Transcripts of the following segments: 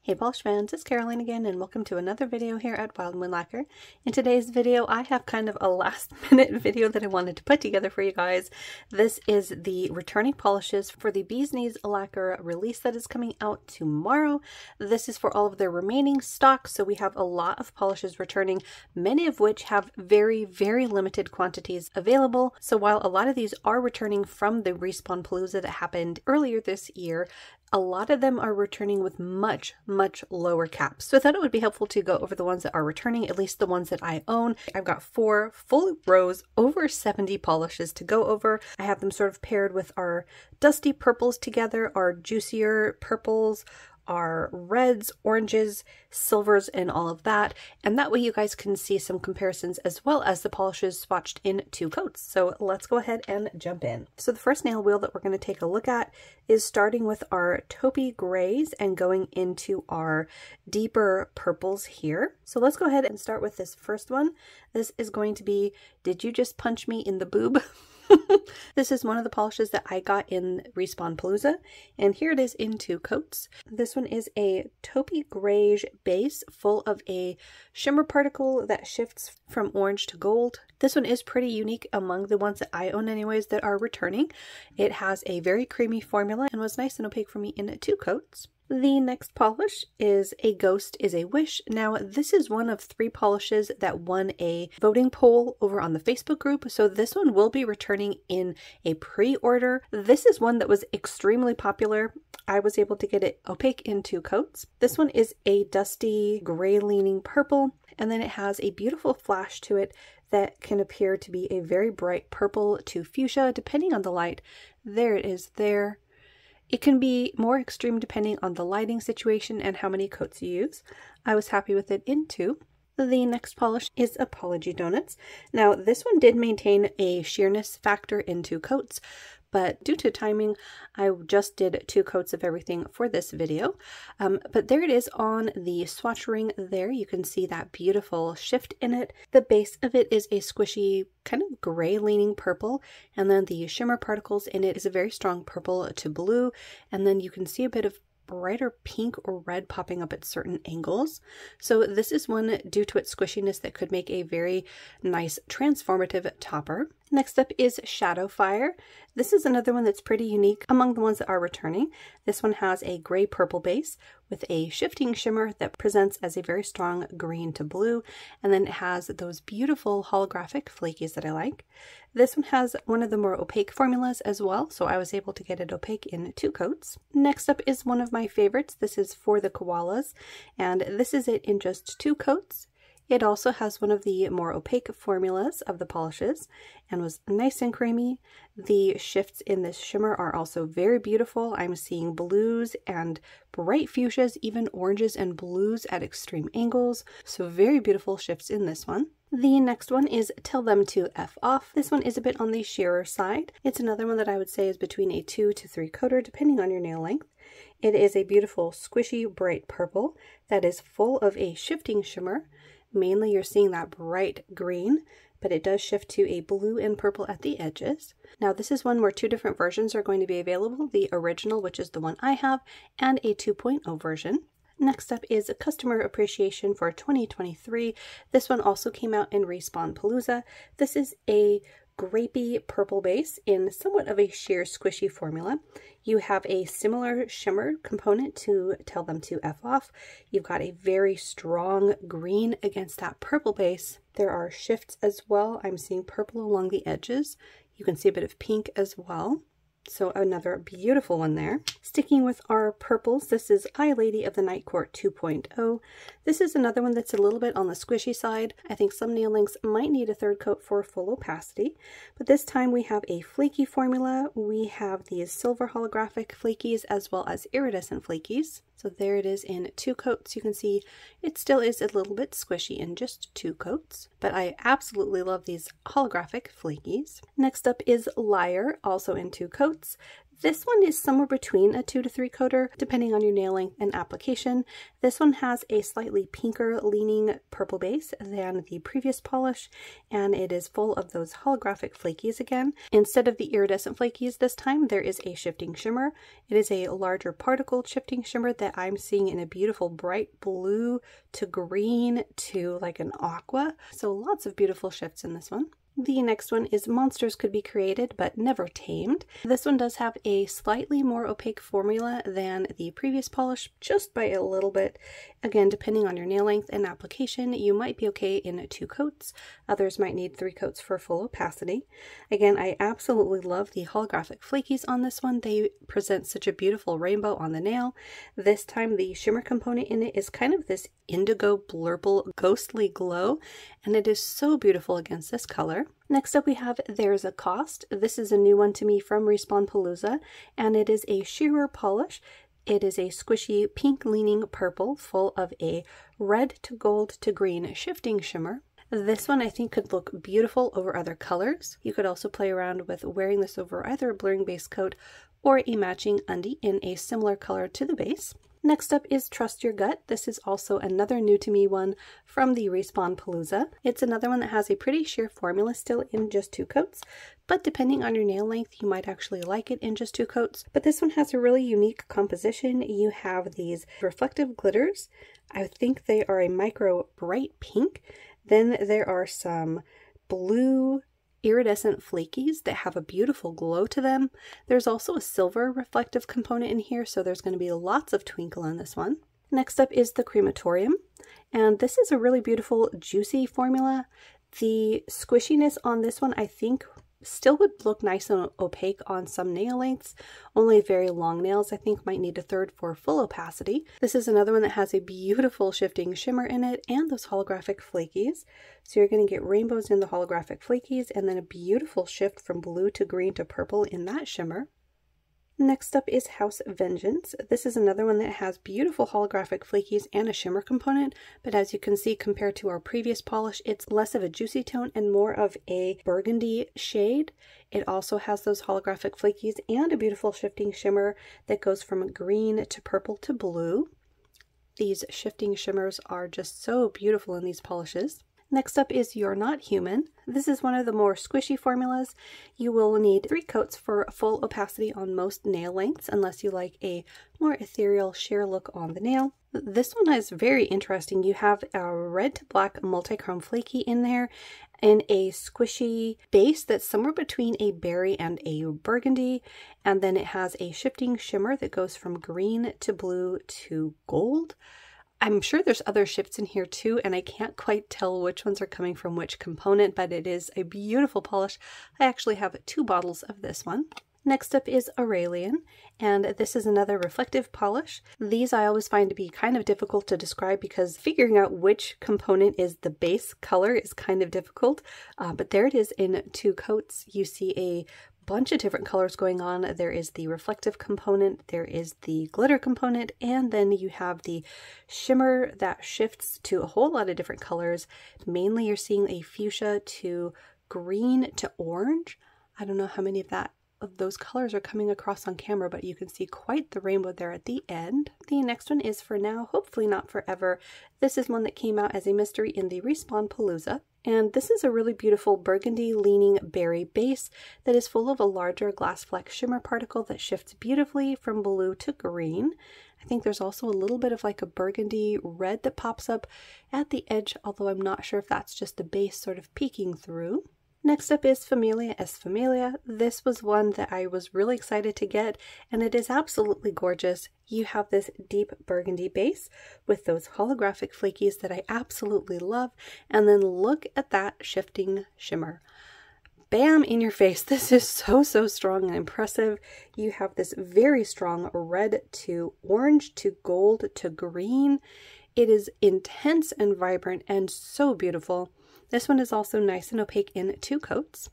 Hey polish fans, it's Caroline again and welcome to another video here at Wild Moon Lacquer. In today's video I have kind of a last minute video that I wanted to put together for you guys. This is the returning polishes for the Bee's Knees lacquer release that is coming out tomorrow. This is for all of their remaining stock, so we have a lot of polishes returning, many of which have very limited quantities available. So while a lot of these are returning from the Respawn Palooza that happened earlier this year, a lot of them are returning with much lower caps. So I thought it would be helpful to go over the ones that are returning, at least the ones that I own. I've got 4 full rows, over 70 polishes to go over. I have them sort of paired with our dusty purples together, our juicier purples, our reds, oranges, silvers, and all of that. And that way you guys can see some comparisons as well as the polishes swatched in 2 coats. So let's go ahead and jump in. So the first nail wheel that we're going to take a look at is starting with our taupey grays and going into our deeper purples here. So let's go ahead and start with this first one. This is going to be Did You Just Punch Me in the Boob? This is one of the polishes that I got in Respawn Palooza, and here it is in 2 coats. This one is a taupey grayish base full of a shimmer particle that shifts from orange to gold. This one is pretty unique among the ones that I own anyways that are returning. It has a very creamy formula and was nice and opaque for me in 2 coats. The next polish is A Ghost is a Wish. Now, this is one of 3 polishes that won a voting poll over on the Facebook group, so this one will be returning in a pre-order. This is one that was extremely popular. I was able to get it opaque in 2 coats. This one is a dusty gray-leaning purple, and then it has a beautiful flash to it that can appear to be a very bright purple to fuchsia, depending on the light. There it is there. It can be more extreme depending on the lighting situation and how many coats you use. I was happy with it in 2. The next polish is Apology Donuts. Now, this one did maintain a sheerness factor in 2 coats, but due to timing, I just did 2 coats of everything for this video. But there it is on the swatch ring there. You can see that beautiful shift in it. The base of it is a squishy, kind of gray leaning purple, and then the shimmer particles in it is a very strong purple to blue, and then you can see a bit of brighter pink or red popping up at certain angles. So this is one, due to its squishiness, that could make a very nice transformative topper. Next up is Shadow Fire. This is another one that's pretty unique among the ones that are returning. This one has a gray purple base with a shifting shimmer that presents as a very strong green to blue, and then it has those beautiful holographic flakies that I like. This one has one of the more opaque formulas as well, so I was able to get it opaque in 2 coats. Next up is one of my favorites. This is For the Koalas, and this is it in just 2 coats. It also has one of the more opaque formulas of the polishes and was nice and creamy. The shifts in this shimmer are also very beautiful. I'm seeing blues and bright fuchsias, even oranges and blues at extreme angles. So very beautiful shifts in this one. The next one is Tell Them to F Off. This one is a bit on the sheerer side. It's another one that I would say is between a 2 to 3 coater, depending on your nail length. It is a beautiful squishy bright purple that is full of a shifting shimmer. Mainly you're seeing that bright green, but it does shift to a blue and purple at the edges. Now this is one where 2 different versions are going to be available, the original, which is the one I have, and a 2.0 version. Next up is a Customer Appreciation for 2023. This one also came out in Respawn Palooza. This is a grapey purple base in somewhat of a sheer squishy formula. You have a similar shimmer component to Tell Them to F Off. You've got a very strong green against that purple base. There are shifts as well. I'm seeing purple along the edges. You can see a bit of pink as well. So another beautiful one there. Sticking with our purples, this is I Lady of the Night Court 2.0. This is another one that's a little bit on the squishy side. I think some nail lengths might need a 3rd coat for full opacity, but this time we have a flaky formula. We have these silver holographic flakies as well as iridescent flakies. So there it is in 2 coats. You can see it still is a little bit squishy in just 2 coats, but I absolutely love these holographic flakies. Next up is Liar, also in 2 coats. This one is somewhere between a 2 to 3 coater, depending on your nail length and application. This one has a slightly pinker leaning purple base than the previous polish, and it is full of those holographic flakies again. Instead of the iridescent flakies this time, there is a shifting shimmer. It is a larger particle shifting shimmer that I'm seeing in a beautiful bright blue to green to like an aqua. So lots of beautiful shifts in this one. The next one is Monsters Could Be Created But Never Tamed. This one does have a slightly more opaque formula than the previous polish, just by a little bit. Again, depending on your nail length and application, you might be okay in 2 coats. Others might need 3 coats for full opacity. Again, I absolutely love the holographic flakies on this one. They present such a beautiful rainbow on the nail. This time the shimmer component in it is kind of this indigo blurple ghostly glow, and it is so beautiful against this color. Next up we have There's a Cost. This is a new one to me from Respawn, and it is a shearer polish. It is a squishy pink leaning purple full of a red to gold to green shifting shimmer. This one I think could look beautiful over other colors. You could also play around with wearing this over either a blurring base coat or a matching undie in a similar color to the base. Next up is Trust Your Gut. This is also another new to me one from the Respawn. It's another one that has a pretty sheer formula still in just 2 coats, but depending on your nail length, you might actually like it in just 2 coats. But this one has a really unique composition. You have these reflective glitters. I think they are a micro bright pink. Then there are some blue iridescent flakies that have a beautiful glow to them. There's also a silver reflective component in here, so there's going to be lots of twinkle in this one. Next up is the Crematorium, and this is a really beautiful juicy formula. The squishiness on this one I think still would look nice and opaque on some nail lengths. Only very long nails I think might need a 3rd for full opacity. This is another one that has a beautiful shifting shimmer in it and those holographic flakies. So you're going to get rainbows in the holographic flakies and then a beautiful shift from blue to green to purple in that shimmer. Next up is House Vengeance. This is another one that has beautiful holographic flakies and a shimmer component, but as you can see compared to our previous polish, it's less of a juicy tone and more of a burgundy shade. It also has those holographic flakies and a beautiful shifting shimmer that goes from green to purple to blue. These shifting shimmers are just so beautiful in these polishes. Next up is You're Not Human. This is one of the more squishy formulas. You will need 3 coats for full opacity on most nail lengths, unless you like a more ethereal sheer look on the nail. This one is very interesting. You have a red to black multi-chrome flaky in there and a squishy base that's somewhere between a berry and a burgundy, and then it has a shifting shimmer that goes from green to blue to gold. I'm sure there's other shifts in here too, and I can't quite tell which ones are coming from which component, but it is a beautiful polish. I actually have 2 bottles of this one. Next up is Aurelian, and this is another reflective polish. These I always find to be kind of difficult to describe because figuring out which component is the base color is kind of difficult, but there it is in 2 coats. You see a bunch of different colors going on. There is the reflective component, there is the glitter component, and then you have the shimmer that shifts to a whole lot of different colors. Mainly you're seeing a fuchsia to green to orange. I don't know how many of those colors are coming across on camera, but you can see quite the rainbow there at the end. The next one is For Now, Hopefully Not Forever. This is one that came out as a mystery in the Respawn, and this is a really beautiful burgundy leaning berry base that is full of a larger glass fleck shimmer particle that shifts beautifully from blue to green. I think there's also a little bit of like a burgundy red that pops up at the edge, although I'm not sure if that's just the base sort of peeking through. Next up is Familia es Familia. This was one that I was really excited to get, and it is absolutely gorgeous. You have this deep burgundy base with those holographic flakies that I absolutely love, and then look at that shifting shimmer. Bam in your face. This is so strong and impressive. You have this very strong red to orange to gold to green. It is intense and vibrant and so beautiful. This one is also nice and opaque in 2 coats.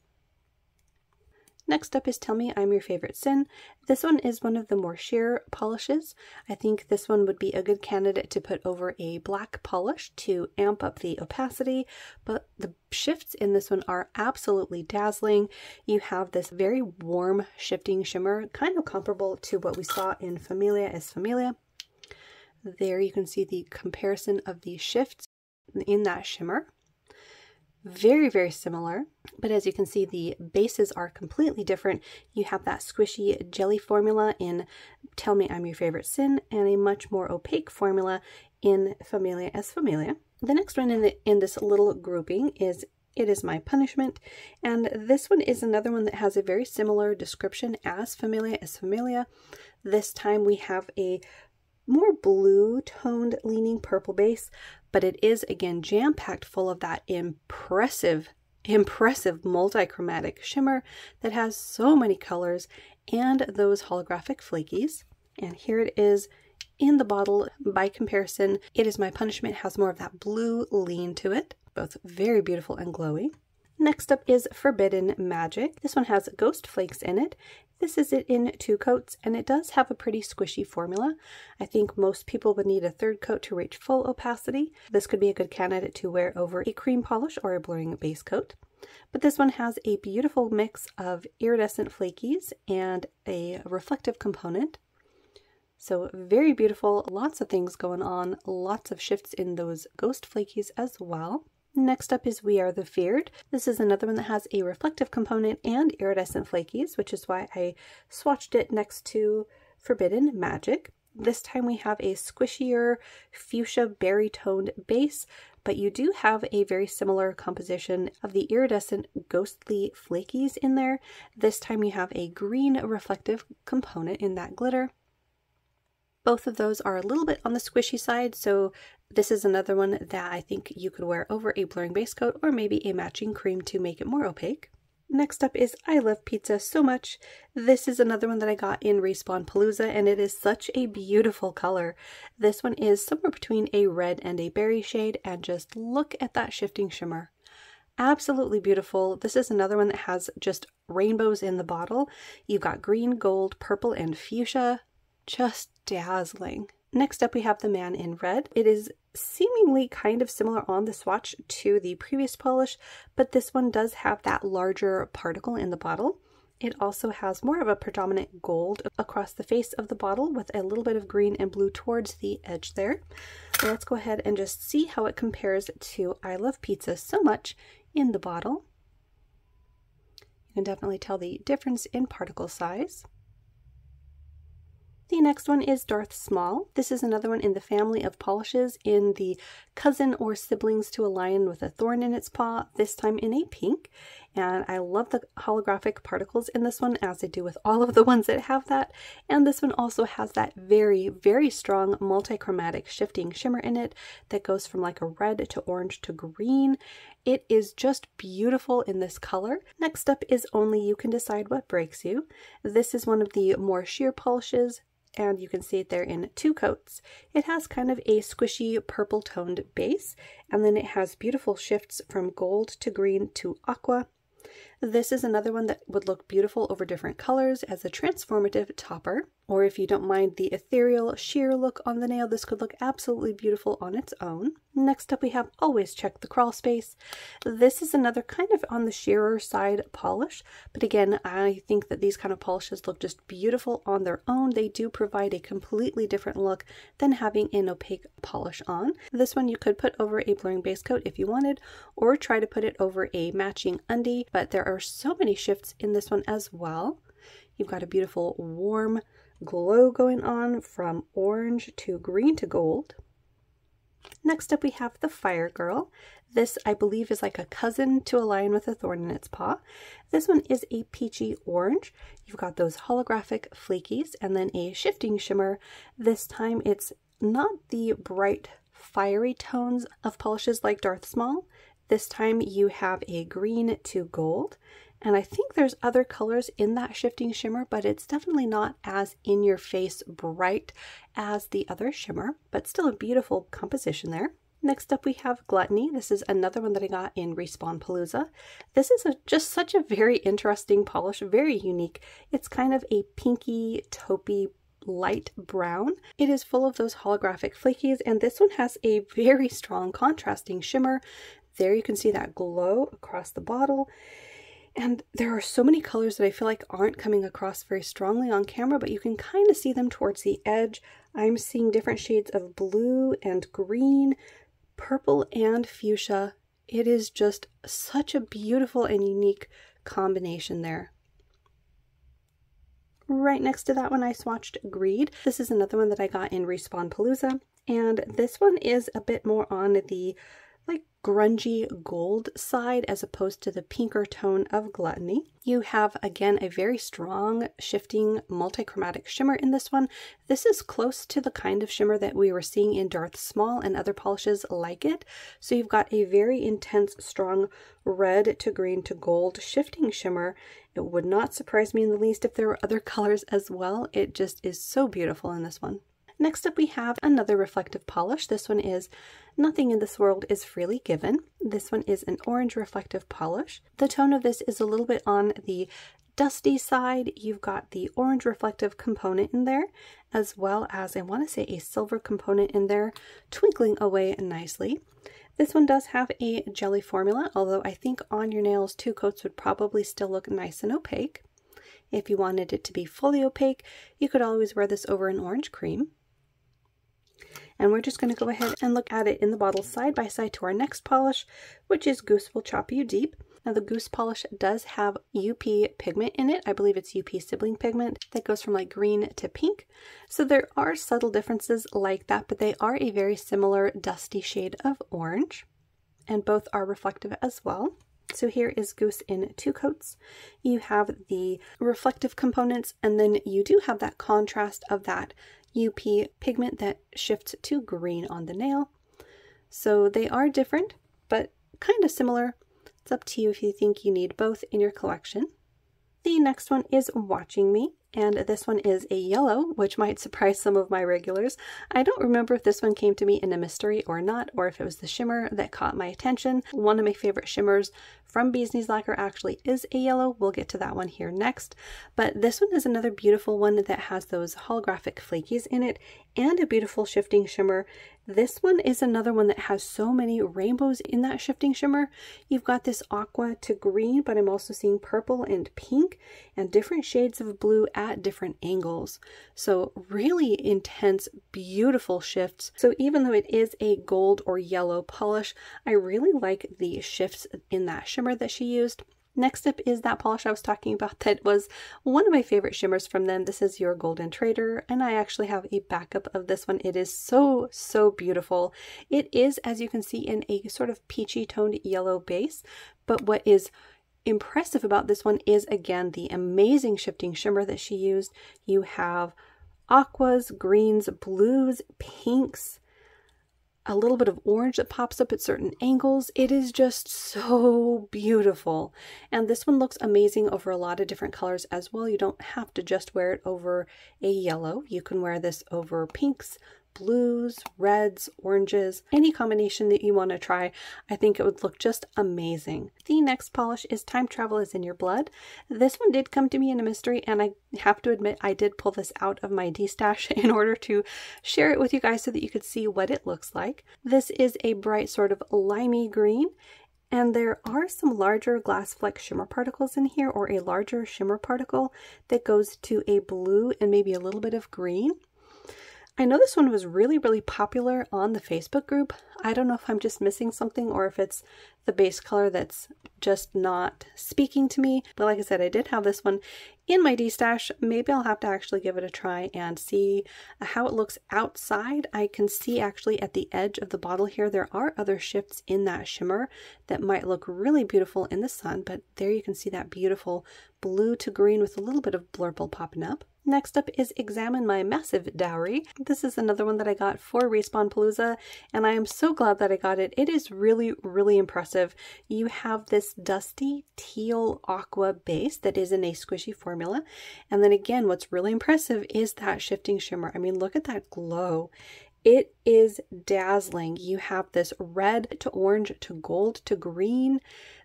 Next up is Tell Me I'm Your Favorite Sin. This one is one of the more sheer polishes. I think this one would be a good candidate to put over a black polish to amp up the opacity, but the shifts in this one are absolutely dazzling. You have this very warm shifting shimmer, kind of comparable to what we saw in Familia es Familia. There you can see the comparison of the shifts in that shimmer. Very, very similar, but as you can see, the bases are completely different. You have that squishy jelly formula in Tell Me I'm Your Favorite Sin, and a much more opaque formula in Familia es Familia. The next one in this little grouping is It Is My Punishment, and this one is another one that has a very similar description as Familia es Familia. This time we have a more blue toned leaning purple base, but it is again jam-packed full of that impressive multi-chromatic shimmer that has so many colors and those holographic flakies. And here it is in the bottle. By comparison, It Is My Punishment has more of that blue lean to it, both very beautiful and glowy. Next up is Forbidden Magic. This one has ghost flakes in it. This is it in 2 coats, and it does have a pretty squishy formula. I think most people would need a 3rd coat to reach full opacity. This could be a good candidate to wear over a cream polish or a blurring base coat. But this one has a beautiful mix of iridescent flakies and a reflective component. So very beautiful, lots of things going on, lots of shifts in those ghost flakies as well. Next up is We Are the Feared. This is another one that has a reflective component and iridescent flakies, which is why I swatched it next to Forbidden Magic. This time we have a squishier fuchsia berry toned base, but you do have a very similar composition of the iridescent ghostly flakies in there. This time you have a green reflective component in that glitter. Both of those are a little bit on the squishy side, so this is another one that I think you could wear over a blurring base coat or maybe a matching cream to make it more opaque. Next up is I Love Pizza So Much. This is another one that I got in Respawn Palooza, and it is such a beautiful color. This one is somewhere between a red and a berry shade, and just look at that shifting shimmer. Absolutely beautiful. This is another one that has just rainbows in the bottle. You've got green, gold, purple, and fuchsia. Just dazzling. Next up we have the Man in Red. It is seemingly kind of similar on the swatch to the previous polish, but this one does have that larger particle in the bottle. It also has more of a predominant gold across the face of the bottle with a little bit of green and blue towards the edge there. So let's go ahead and just see how it compares to I Love Pizza So Much in the bottle. You can definitely tell the difference in particle size. The next one is Darth Small. This is another one in the family of polishes in the cousin or siblings to a lion with a thorn in its paw, this time in a pink. And I love the holographic particles in this one, as I do with all of the ones that have that. And this one also has that very, very strong multi-chromatic shifting shimmer in it that goes from like a red to orange to green. It is just beautiful in this color. Next up is Only You Can Decide What Breaks You. This is one of the more sheer polishes, and you can see it there in 2 coats. It has kind of a squishy purple toned base, and then it has beautiful shifts from gold to green to aqua. This is another one that would look beautiful over different colors as a transformative topper, or if you don't mind the ethereal sheer look on the nail, this could look absolutely beautiful on its own. Next up we have Always Check the Crawl Space. This is another kind of on the sheerer side polish, but again, I think that these kind of polishes look just beautiful on their own. They do provide a completely different look than having an opaque polish on. This one you could put over a blurring base coat if you wanted, or try to put it over a matching undie, but there are so many shifts in this one as well. You've got a beautiful warm glow going on from orange to green to gold. Next up we have the Fire Girl. This I believe is like a cousin to a lion with a thorn in its paw. This one is a peachy orange. You've got those holographic flakies and then a shifting shimmer. This time it's not the bright fiery tones of polishes like Darth Small. This time you have a green to gold, and I think there's other colors in that shifting shimmer, but it's definitely not as in-your-face bright as the other shimmer, but still a beautiful composition there. Next up we have Gluttony. This is another one that I got in Respawn Palooza. This is just such a very interesting polish, very unique. It's kind of a pinky, taupey, light brown. It is full of those holographic flakies, and this one has a very strong contrasting shimmer. There you can see that glow across the bottle. And there are so many colors that I feel like aren't coming across very strongly on camera, but you can kind of see them towards the edge. I'm seeing different shades of blue and green, purple and fuchsia. It is just such a beautiful and unique combination there. Right next to that one I swatched Greed. This is another one that I got in Respawn Palooza, and this one is a bit more on the like grungy gold side as opposed to the pinker tone of Gluttony. You have again a very strong shifting multichromatic shimmer in this one. This is close to the kind of shimmer that we were seeing in Darth Small and other polishes like it. So you've got a very intense strong red to green to gold shifting shimmer. It would not surprise me in the least if there were other colors as well. It just is so beautiful in this one. Next up we have another reflective polish. This one is Nothing in This World is Freely Given. This one is an orange reflective polish. The tone of this is a little bit on the dusty side. You've got the orange reflective component in there, as well as I want to say a silver component in there, twinkling away nicely. This one does have a jelly formula, although I think on your nails 2 coats would probably still look nice and opaque. If you wanted it to be fully opaque, you could always wear this over an orange cream. And we're just going to go ahead and look at it in the bottle side by side to our next polish, which is Goose Will Chop You Deep. Now the Goose polish does have UP pigment in it. I believe it's UP sibling pigment that goes from like green to pink. So there are subtle differences like that, but they are a very similar dusty shade of orange, and both are reflective as well. So here is Goose in 2 coats. You have the reflective components, and then you do have that contrast of that UP pigment that shifts to green on the nail. So they are different, but kind of similar. It's up to you if you think you need both in your collection. The next one is Watching Me, and this one is a yellow, which might surprise some of my regulars. I don't remember if this one came to me in a mystery or not, or if it was the shimmer that caught my attention. One of my favorite shimmers from Bee's Knees Lacquer actually is a yellow. We'll get to that one here next. But this one is another beautiful one that has those holographic flakies in it and a beautiful shifting shimmer. This one is another one that has so many rainbows in that shifting shimmer. You've got this aqua to green, but I'm also seeing purple and pink and different shades of blue at different angles. So really intense, beautiful shifts. So even though it is a gold or yellow polish, I really like the shifts in that shimmer that she used. Next up is that polish I was talking about that was one of my favorite shimmers from them. This is Your Golden Trader, and I actually have a backup of this one. It is so, so beautiful. It is, as you can see, in a sort of peachy toned yellow base, but what is impressive about this one is, again, the amazing shifting shimmer that she used. You have aquas, greens, blues, pinks, a little bit of orange that pops up at certain angles. It is just so beautiful. And this one looks amazing over a lot of different colors as well. You don't have to just wear it over a yellow. You can wear this over pinks, blues, reds, oranges, any combination that you want to try. I think it would look just amazing. The next polish is Time Travel is in Your Blood. This one did come to me in a mystery, and I have to admit I did pull this out of my D-stash in order to share it with you guys so that you could see what it looks like. This is a bright sort of limey green, and there are some larger glass fleck shimmer particles in here, or a larger shimmer particle that goes to a blue and maybe a little bit of green. I know this one was really, really popular on the Facebook group. I don't know if I'm just missing something or if it's the base color that's just not speaking to me. But like I said, I did have this one in my D-stash. Maybe I'll have to actually give it a try and see how it looks outside. I can see actually at the edge of the bottle here, there are other shifts in that shimmer that might look really beautiful in the sun. But there you can see that beautiful blue to green with a little bit of blurple popping up. Next up is Examine My Massive Dowry. This is another one that I got for Respawn Palooza, and I am so glad that I got it. It is really, really impressive. You have this dusty teal aqua base that is in a squishy formula, and then again, what's really impressive is that shifting shimmer. I mean, look at that glow. It is dazzling. You have this red to orange to gold to green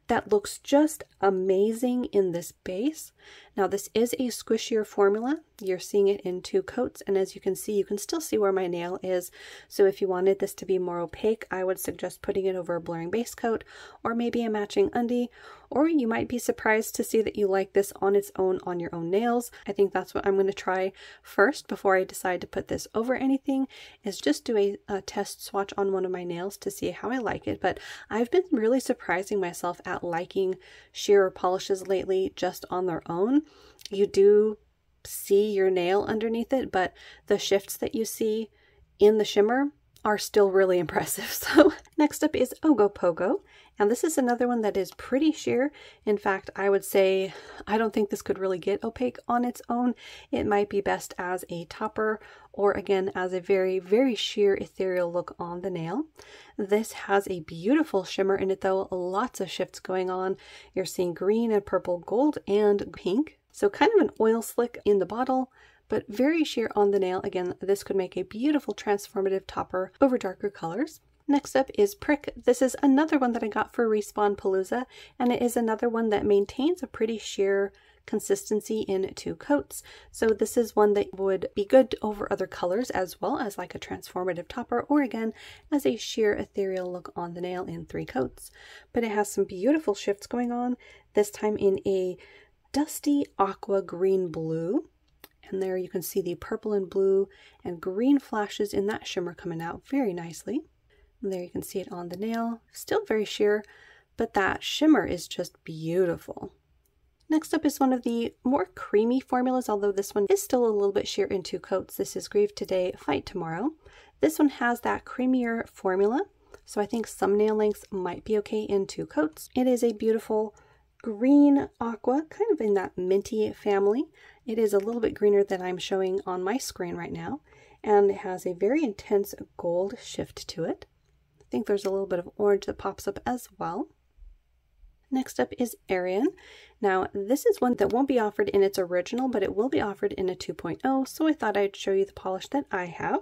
that looks just amazing in this base. Now this is a squishier formula. You're seeing it in 2 coats, and as you can see, you can still see where my nail is. So if you wanted this to be more opaque, I would suggest putting it over a blurring base coat or maybe a matching undie, or you might be surprised to see that you like this on its own on your own nails. I think that's what I'm going to try first before I decide to put this over anything, is just do a test swatch on one of my nails to see how I like it. But I've been really surprising myself at liking sheer polishes lately just on their own. You do see your nail underneath it, but the shifts that you see in the shimmer are still really impressive. So next up is Ogopogo, and this is another one that is pretty sheer. In fact, I would say I don't think this could really get opaque on its own. It might be best as a topper, or again as a very, very sheer ethereal look on the nail. This has a beautiful shimmer in it though, lots of shifts going on. You're seeing green and purple, gold and pink. So kind of an oil slick in the bottle, but very sheer on the nail. Again, this could make a beautiful transformative topper over darker colors. Next up is Prick. This is another one that I got for Respawn Palooza, and it is another one that maintains a pretty sheer consistency in 2 coats. So this is one that would be good over other colors as well as like a transformative topper, or again as a sheer ethereal look on the nail in 3 coats. But it has some beautiful shifts going on, this time in a dusty aqua green blue. And there you can see the purple and blue and green flashes in that shimmer coming out very nicely. And there you can see it on the nail, still very sheer, but that shimmer is just beautiful. Next up is one of the more creamy formulas, although this one is still a little bit sheer in 2 coats. This is Grieve Today, Fight Tomorrow. This one has that creamier formula, so I think some nail lengths might be okay in 2 coats. It is a beautiful green aqua, kind of in that minty family. It is a little bit greener than I'm showing on my screen right now, and it has a very intense gold shift to it. I think there's a little bit of orange that pops up as well. Next up is Arian. Now this is one that won't be offered in its original, but it will be offered in a 2.0, so I thought I'd show you the polish that I have.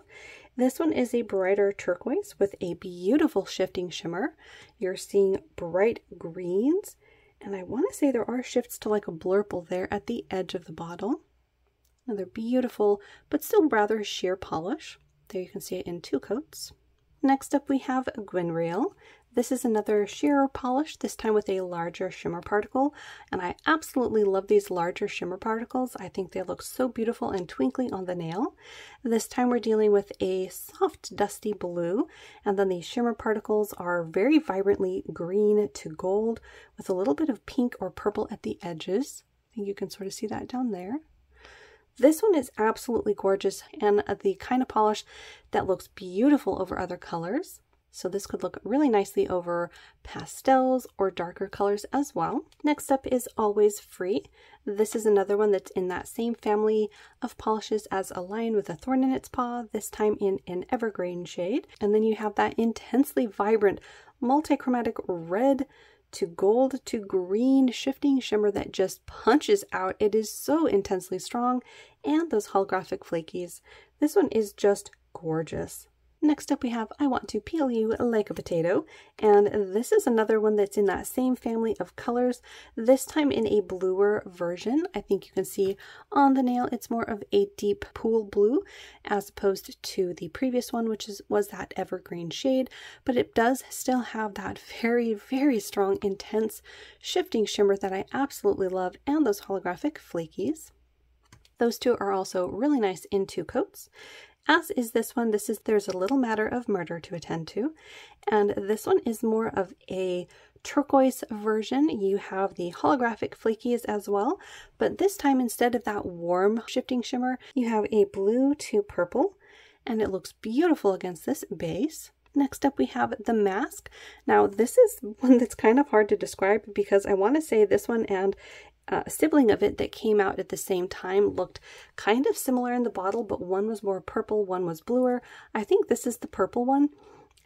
This one is a brighter turquoise with a beautiful shifting shimmer. You're seeing bright greens, and I want to say there are shifts to like a blurple there at the edge of the bottle. Another beautiful, but still rather sheer polish. There you can see it in 2 coats. Next up we have Gwen Rail. This is another sheer polish, this time with a larger shimmer particle, and I absolutely love these larger shimmer particles. I think they look so beautiful and twinkly on the nail. This time we're dealing with a soft dusty blue, and then the shimmer particles are very vibrantly green to gold with a little bit of pink or purple at the edges. I think you can sort of see that down there. This one is absolutely gorgeous and the kind of polish that looks beautiful over other colors. So this could look really nicely over pastels or darker colors as well. Next up is Always Free. This is another one that's in that same family of polishes as a lion with a thorn in its paw, this time in an evergreen shade. And then you have that intensely vibrant multichromatic red to gold to green shifting shimmer that just punches out. It is so intensely strong, and those holographic flakies. This one is just gorgeous. Next up we have I Want to Peel You Like a Potato, and this is another one that's in that same family of colors, this time in a bluer version. I think you can see on the nail it's more of a deep pool blue as opposed to the previous one, which was that evergreen shade, but it does still have that very, very strong, intense shifting shimmer that I absolutely love, and those holographic flakies. Those two are also really nice in 2 coats. As is this one. There's a little matter of murder to attend to, and this one is more of a turquoise version. You have the holographic flakies as well, but this time instead of that warm shifting shimmer, you have a blue to purple, and it looks beautiful against this base. Next up we have the Mask. Now this is one that's kind of hard to describe because I want to say this one and a sibling of it that came out at the same time looked kind of similar in the bottle, but one was more purple, one was bluer. I think this is the purple one,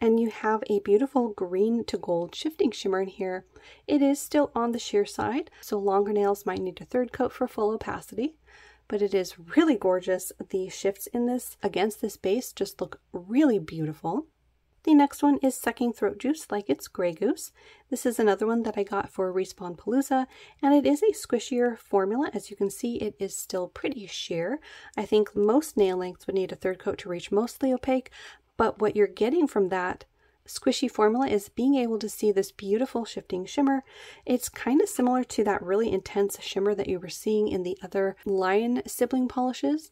and you have a beautiful green to gold shifting shimmer in here. It is still on the sheer side, so longer nails might need a 3rd coat for full opacity, but it is really gorgeous. The shifts in this against this base just look really beautiful. The next one is Sucking Throat Juice Like It's Grey Goose. This is another one that I got for Respawn Palooza, and it is a squishier formula. As you can see, it is still pretty sheer. I think most nail lengths would need a third coat to reach mostly opaque, but what you're getting from that squishy formula is being able to see this beautiful shifting shimmer. It's kind of similar to that really intense shimmer that you were seeing in the other Lion sibling polishes.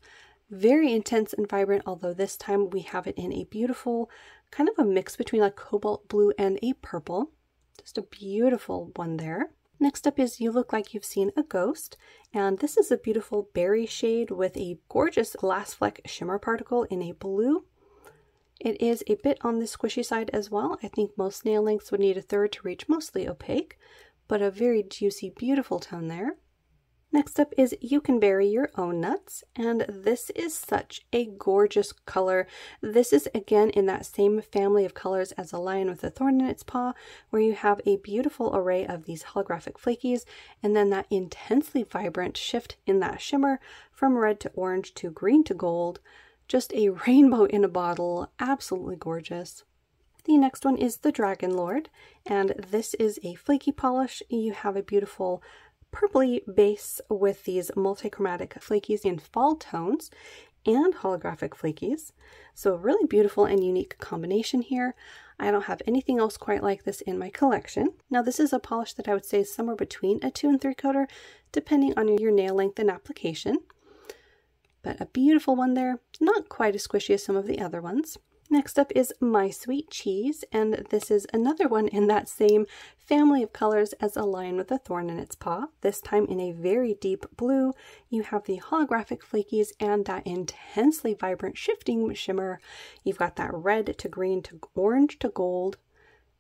Very intense and vibrant, although this time we have it in a beautiful kind of a mix between like cobalt blue and a purple. Just a beautiful one there. Next up is You Look Like You've Seen a Ghost, and this is a beautiful berry shade with a gorgeous glass fleck shimmer particle in a blue. It is a bit on the squishy side as well. I think most nail lengths would need a third to reach mostly opaque, but a very juicy, beautiful tone there. Next up is You Can Bury Your Own Nuts, and this is such a gorgeous color. This is again in that same family of colors as A Lion with a Thorn in Its Paw, where you have a beautiful array of these holographic flakies, and then that intensely vibrant shift in that shimmer from red to orange to green to gold. Just a rainbow in a bottle, absolutely gorgeous. The next one is the Dragon Lord, and this is a flaky polish. You have a beautiful purpley base with these multichromatic flakies in fall tones and holographic flakies. So a really beautiful and unique combination here. I don't have anything else quite like this in my collection. Now this is a polish that I would say is somewhere between a 2 and 3 coater, depending on your nail length and application. But a beautiful one there, not quite as squishy as some of the other ones. Next up is My Sweet Cheese, and this is another one in that same family of colors as A Lion with a Thorn in Its Paw, this time in a very deep blue. You have the holographic flakies and that intensely vibrant shifting shimmer. You've got that red to green to orange to gold.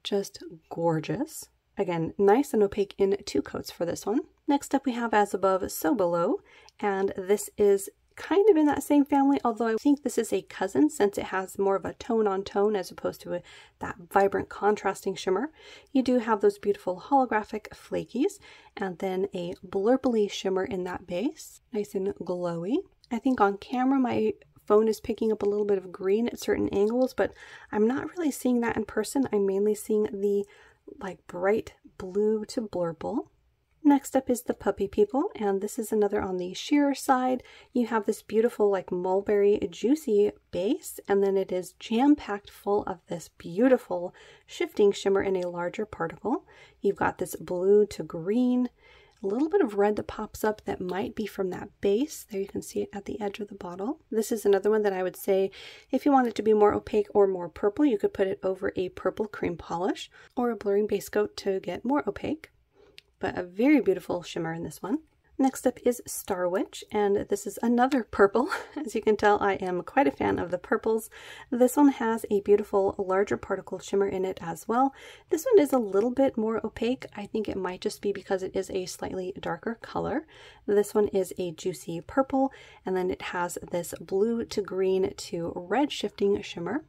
Just gorgeous. Again, nice and opaque in 2 coats for this one. Next up we have As Above, So Below, and this is kind of in that same family, although I think this is a cousin since it has more of a tone on tone as opposed to that vibrant contrasting shimmer. You do have those beautiful holographic flakies and then a blurply shimmer in that base, nice and glowy. I think on camera my phone is picking up a little bit of green at certain angles, but I'm not really seeing that in person. I'm mainly seeing the like bright blue to blurple. Next up is the Puppy People, and this is another on the sheer side. You have this beautiful like mulberry juicy base, and then it is jam-packed full of this beautiful shifting shimmer in a larger particle. You've got this blue to green, a little bit of red that pops up that might be from that base. There you can see it at the edge of the bottle. This is another one that I would say if you want it to be more opaque or more purple, you could put it over a purple cream polish or a blurring base coat to get more opaque. But a very beautiful shimmer in this one. Next up is Star Witch, and this is another purple. As you can tell, I am quite a fan of the purples. This one has a beautiful larger particle shimmer in it as well. This one is a little bit more opaque. I think it might just be because it is a slightly darker color. This one is a juicy purple, and then it has this blue to green to red shifting shimmer.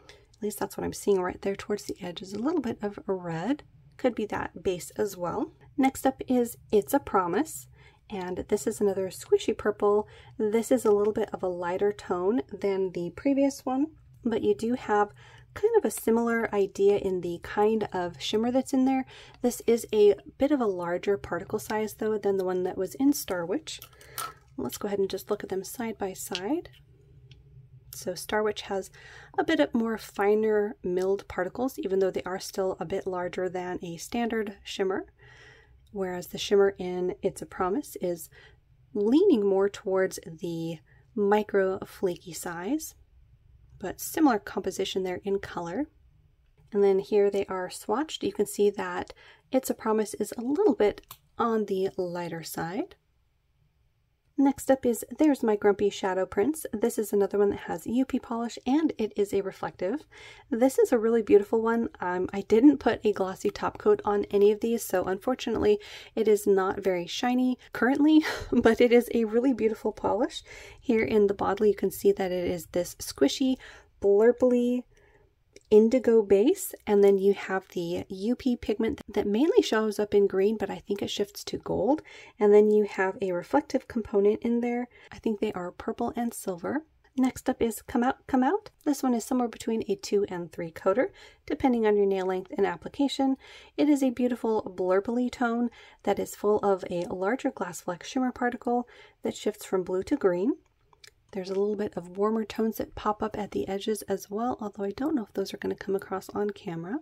At least that's what I'm seeing right there towards the edge is a little bit of a red. Could be that base as well. Next up is It's a Promise, and this is another squishy purple. This is a little bit of a lighter tone than the previous one, but you do have kind of a similar idea in the kind of shimmer that's in there. This is a bit of a larger particle size though than the one that was in Star Witch. Let's go ahead and just look at them side by side. So Star Witch has a bit more finer milled particles, even though they are still a bit larger than a standard shimmer. Whereas the shimmer in It's a Promise is leaning more towards the micro flaky size, but similar composition there in color. And then here they are swatched. You can see that It's a Promise is a little bit on the lighter side. Next up is There's My Grumpy Shadow Prince. This is another one that has UP polish and it is a reflective. This is a really beautiful one. I didn't put a glossy top coat on any of these, so unfortunately it is not very shiny currently, but it is a really beautiful polish. Here in the bottle you can see that it is this squishy, blurply, indigo base, and then you have the UP pigment that mainly shows up in green, but I think it shifts to gold. And then you have a reflective component in there. I think they are purple and silver. Next up is Come Out, Come Out. This one is somewhere between a 2 and 3 coater, depending on your nail length and application. It is a beautiful blurbly tone that is full of a larger glass flex shimmer particle that shifts from blue to green. There's a little bit of warmer tones that pop up at the edges as well, although I don't know if those are going to come across on camera.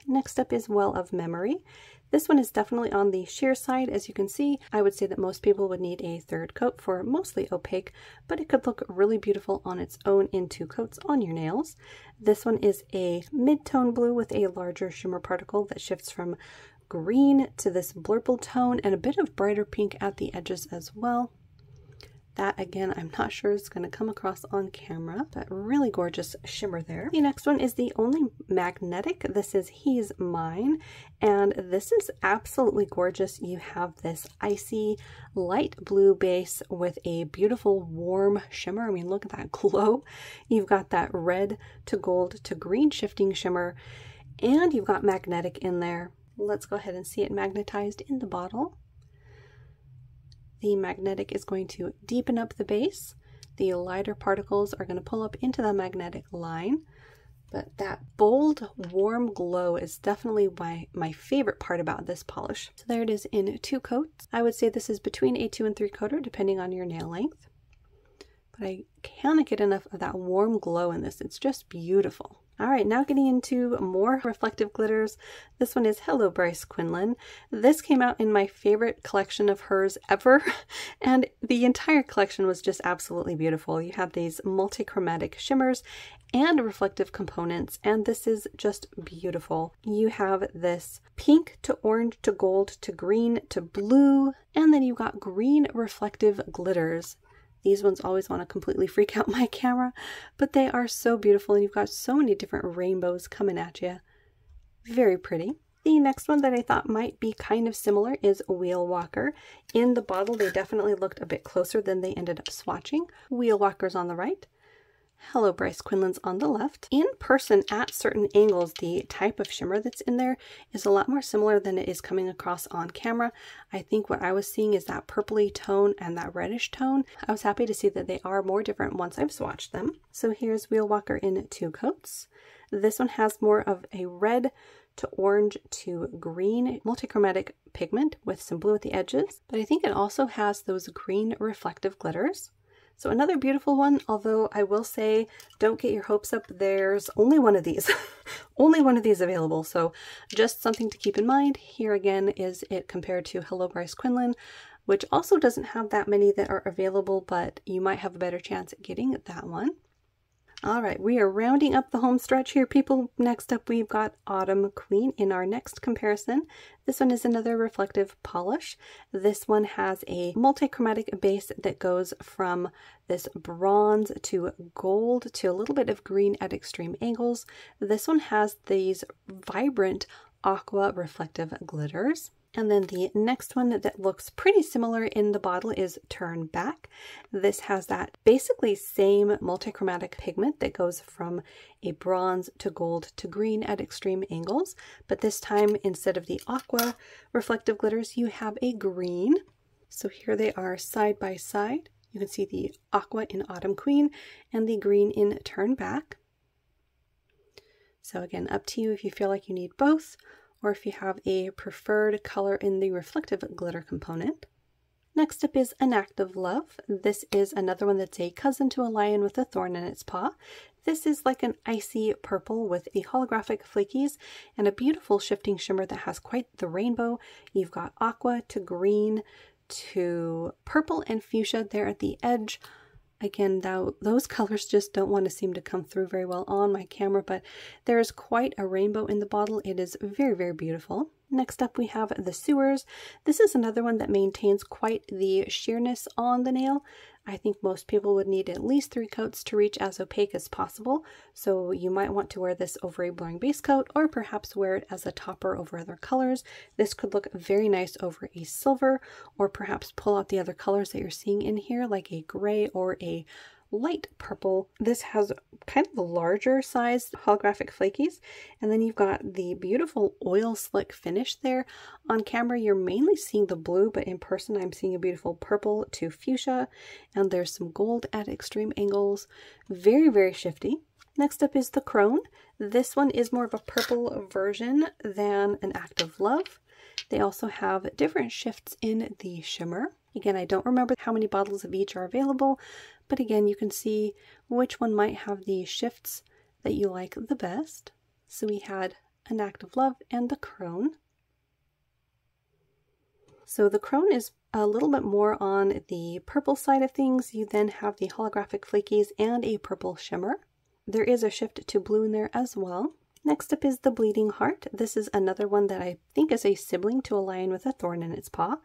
Next up is Well of Memory. This one is definitely on the sheer side. As you can see, I would say that most people would need a 3rd coat for mostly opaque, but it could look really beautiful on its own in 2 coats on your nails. This one is a mid-tone blue with a larger shimmer particle that shifts from green to this blurple tone and a bit of brighter pink at the edges as well. That, again, I'm not sure is going to come across on camera, but really gorgeous shimmer there. The next one is the Only Magnetic. This is He's Mine, and this is absolutely gorgeous. You have this icy light blue base with a beautiful warm shimmer. I mean, look at that glow. You've got that red to gold to green shifting shimmer, and you've got magnetic in there. Let's go ahead and see it magnetized in the bottle. The magnetic is going to deepen up the base. The lighter particles are going to pull up into the magnetic line. But that bold, warm glow is definitely my favorite part about this polish. So there it is in 2 coats. I would say this is between a 2 and 3 coater, depending on your nail length. But I cannot get enough of that warm glow in this. It's just beautiful. All right, now getting into more reflective glitters. This one is Hello Bryce Quinlan. This came out in my favorite collection of hers ever, and the entire collection was just absolutely beautiful. You have these multi-chromatic shimmers and reflective components, and this is just beautiful. You have this pink to orange to gold to green to blue, and then you've got green reflective glitters. These ones always want to completely freak out my camera, but they are so beautiful, and you've got so many different rainbows coming at you. Very pretty. The next one that I thought might be kind of similar is Wheel Walker. In the bottle, they definitely looked a bit closer than they ended up swatching. Wheel Walker's on the right. Hello Bryce Quinlan's on the left. In person, at certain angles, the type of shimmer that's in there is a lot more similar than it is coming across on camera. I think what I was seeing is that purpley tone and that reddish tone. I was happy to see that they are more different once I've swatched them. So here's Wheel Walker in 2 coats. This one has more of a red to orange to green multichromatic pigment with some blue at the edges, but I think it also has those green reflective glitters. So another beautiful one, although I will say, don't get your hopes up. There's only one of these, only one of these available. So just something to keep in mind. Here again is it compared to Hello Bryce Quinlan, which also doesn't have that many that are available, but you might have a better chance at getting that one. All right, we are rounding up the home stretch here, people. Next up, we've got Autumn Queen in our next comparison. This one is another reflective polish. This one has a multi-chromatic base that goes from this bronze to gold to a little bit of green at extreme angles. This one has these vibrant aqua reflective glitters. And then the next one that looks pretty similar in the bottle is Turn Back. This has that basically same multichromatic pigment that goes from a bronze to gold to green at extreme angles. But this time, instead of the aqua reflective glitters, you have a green. So here they are side by side. You can see the aqua in Autumn Queen and the green in Turn Back. So again, up to you if you feel like you need both, or if you have a preferred color in the reflective glitter component. Next up is An Act of Love. This is another one that's a cousin to a lion with a thorn in its paw. This is like an icy purple with the holographic flakies and a beautiful shifting shimmer that has quite the rainbow. You've got aqua to green to purple and fuchsia there at the edge. Again, those colors just don't want to seem to come through very well on my camera, but there is quite a rainbow in the bottle. It is very, very beautiful. Next up, we have the Sewers. This is another one that maintains quite the sheerness on the nail. I think most people would need at least 3 coats to reach as opaque as possible, so you might want to wear this over a blurring base coat or perhaps wear it as a topper over other colors. This could look very nice over a silver, or perhaps pull out the other colors that you're seeing in here, like a gray or a light purple. This has kind of a larger sized holographic flakies, and then you've got the beautiful oil slick finish there. On camera you're mainly seeing the blue, but in person I'm seeing a beautiful purple to fuchsia, and there's some gold at extreme angles. Very, very shifty. Next up is the Crone. This one is more of a purple version than an Act of Love. They also have different shifts in the shimmer. Again, I don't remember how many bottles of each are available, but again, you can see which one might have the shifts that you like the best. So we had an Act of Love and the Crone. So the Crone is a little bit more on the purple side of things. You then have the holographic flakies and a purple shimmer. There is a shift to blue in there as well. Next up is the Bleeding Heart. This is another one that I think is a sibling to a lion with a thorn in its paw.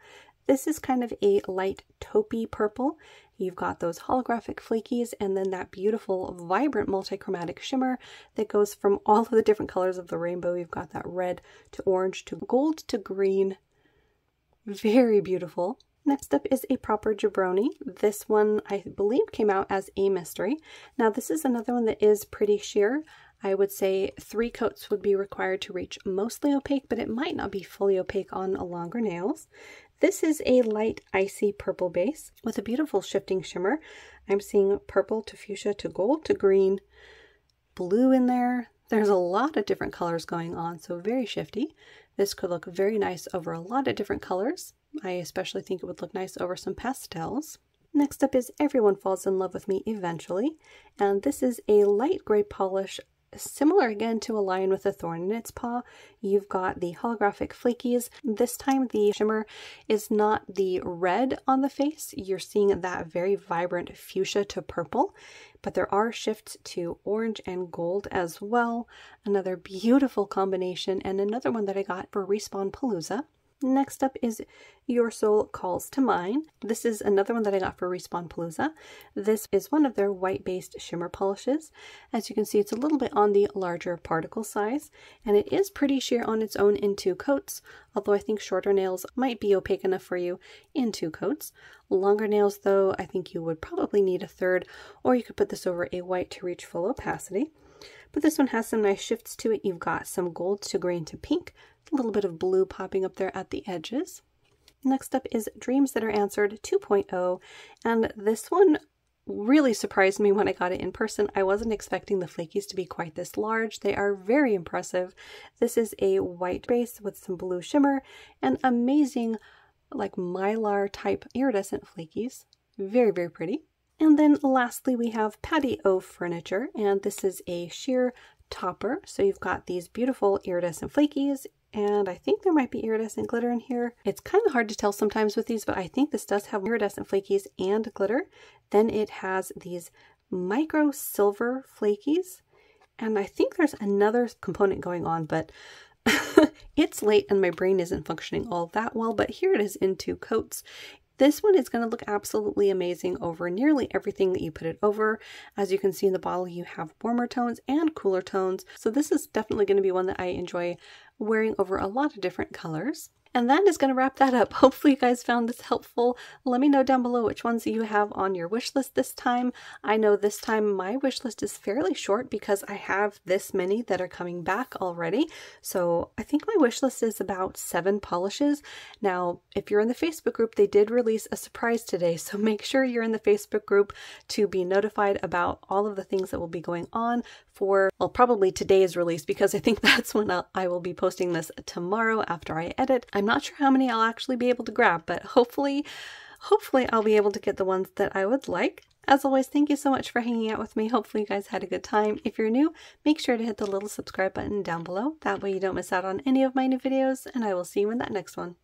This is kind of a light taupey purple. You've got those holographic flakies and then that beautiful vibrant multichromatic shimmer that goes from all of the different colors of the rainbow. You've got that red to orange to gold to green. Very beautiful. Next up is a proper jabroni. This one I believe came out as a mystery. Now this is another one that is pretty sheer. I would say 3 coats would be required to reach mostly opaque, but it might not be fully opaque on longer nails. This is a light icy purple base with a beautiful shifting shimmer. I'm seeing purple to fuchsia to gold to green, blue in there. There's a lot of different colors going on, so very shifty. This could look very nice over a lot of different colors. I especially think it would look nice over some pastels. Next up is Everyone Falls in Love with Me Eventually, and this is a light gray polish, similar again to a lion with a thorn in its paw. You've got the holographic flakies. This time the shimmer is not the red on the face. You're seeing that very vibrant fuchsia to purple, but there are shifts to orange and gold as well. Another beautiful combination, and another one that I got for Respawn Palooza. Next up is Your Soul Calls to Mine. This is another one that I got for Respawn Palooza. This is one of their white-based shimmer polishes. As you can see, it's a little bit on the larger particle size, and it is pretty sheer on its own in 2 coats, although I think shorter nails might be opaque enough for you in 2 coats. Longer nails, though, I think you would probably need a 3rd, or you could put this over a white to reach full opacity. But this one has some nice shifts to it. You've got some gold to green to pink, a little bit of blue popping up there at the edges. Next up is Dreams That Are Answered 2.0, and this one really surprised me when I got it in person. I wasn't expecting the flakies to be quite this large. They are very impressive. This is a white base with some blue shimmer and amazing like mylar type iridescent flakies. Very, very pretty. And then lastly we have Patio Furniture, and this is a sheer topper. So you've got these beautiful iridescent flakies, and I think there might be iridescent glitter in here. It's kind of hard to tell sometimes with these, but I think this does have iridescent flakies and glitter. Then it has these micro silver flakies, and I think there's another component going on, but it's late and my brain isn't functioning all that well, but here it is in 2 coats. This one is going to look absolutely amazing over nearly everything that you put it over. As you can see in the bottle, you have warmer tones and cooler tones. So this is definitely going to be one that I enjoy wearing over a lot of different colors. And that is going to wrap that up. Hopefully you guys found this helpful. Let me know down below which ones you have on your wish list this time. I know this time my wish list is fairly short because I have this many that are coming back already. So I think my wish list is about 7 polishes. Now, if you're in the Facebook group, they did release a surprise today. So make sure you're in the Facebook group to be notified about all of the things that will be going on for, well, probably today's release, because I think that's when I will be posting this tomorrow after I edit. I'm not sure how many I'll actually be able to grab, but hopefully I'll be able to get the ones that I would like. As always, thank you so much for hanging out with me. Hopefully you guys had a good time. If you're new, make sure to hit the little subscribe button down below. That way you don't miss out on any of my new videos, and I will see you in that next one.